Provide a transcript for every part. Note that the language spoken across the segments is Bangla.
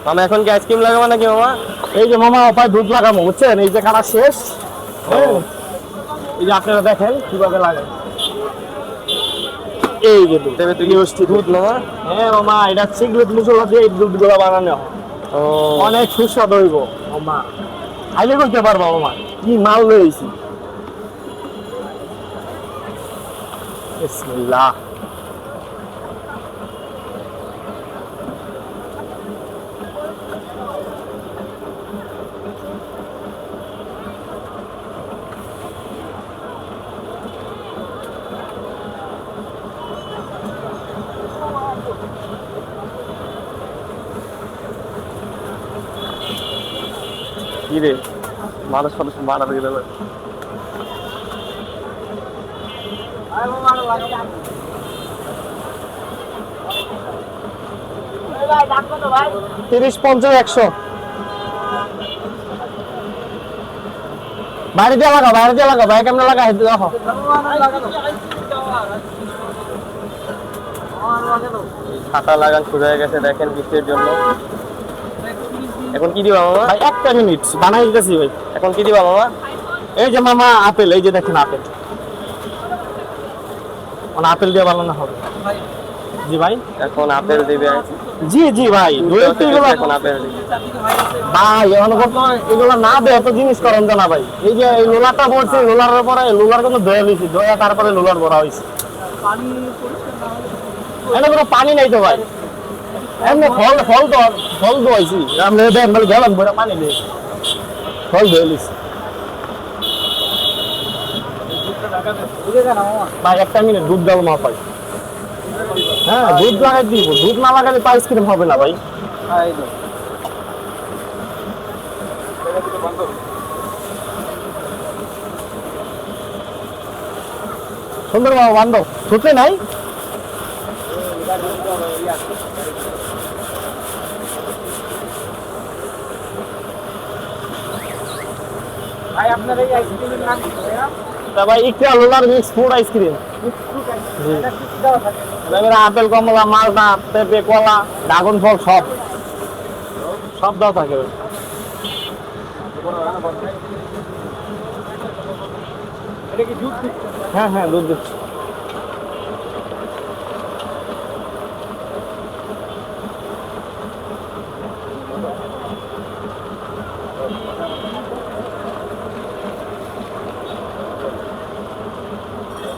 মামা এখন কি আইসক্রিম লাগাবো নাকি মামা? এই যে মামা অপায় দুধ লাগাবো বুঝছেন, এই যে কাটা শেষ। এই যে আপনারা দেখেন কিভাবে লাগে, এই যে দুধ দেবে তুই দুধ মামা? হ্যাঁ মামা, এটা সিগারেট মশলা দিয়ে এই দুধগুলো বানানো হয়। ও অনেক সুস্বাদু হইব মামা, খাইলে করতে পারবো মামা। কি মাল লইছি, বিসমিল্লাহ। কি রে, মানুষ মানুষ মারা হয়ে গেল। 30, 50, 100 বাইরে দিয়ে লাগাও, বাইরে দিয়ে লাগাও, ভাই কেমন লাগা হেঁটে দেখো। ছাতা লাগান শুরু হয়ে গেছে দেখেন বৃষ্টির জন্য। এখন কি দিবা মামা? ভাই একটা মিনিট বানাই দিতেছি ভাই। এখন কি দিবা মামা? এই যে মামা আপেল, এই যে দেখেন আপেল, মানে আপেল দিয়ে বানানো হবে। জি ভাই, এখন আপেল দিবে। জি জি ভাই, এখন আপেল দিবে। ভাই এখন এগুলো না দেয় এত জিনিস করেন না ভাই। এই যে এই লোলারটা পড়ছে, লোলারের পরে লোলার কিন্তু দয়া দিয়েছি, দয়া তারপরে লোলার ভরা হয়েছে। এটা কোনো পানি নাই তো ভাই, এমনি ফল ফল তো ফল দোয়াইছি আমরা দেন বলে গেলাম বড় পানি নেই, ফল দোয়া লিছি ভাই। একটা মিনিট দুধ দেবো মা পাই। হ্যাঁ দুধ লাগাই দিব, দুধ না লাগালে তো আইসক্রিম হবে না ভাই। সুন্দর বাবা বান্ধব ছুটে নাই। ভাই আপনার এই আইসক্রিমের নাম কি ভাইয়া? তা ভাই ইকরা লোলার মিক্স ফুড আইসক্রিম। আপেল, কমলা, মালটা, পেঁপে, কলা, ড্রাগন ফল সব সব দাও থাকে। এটা কি দুধ দিচ্ছে? হ্যাঁ হ্যাঁ দুধ দিচ্ছি।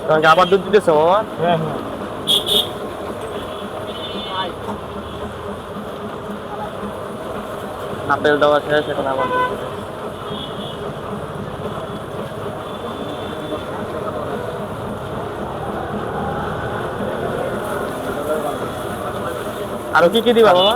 তখন কি আবার দুধ দিতেছো মামা? হ্যাঁ হ্যাঁ আপেল দেওয়া শেষ, এখন আবার দুধ দিতেছে। আরো কি কি দিবা মামা?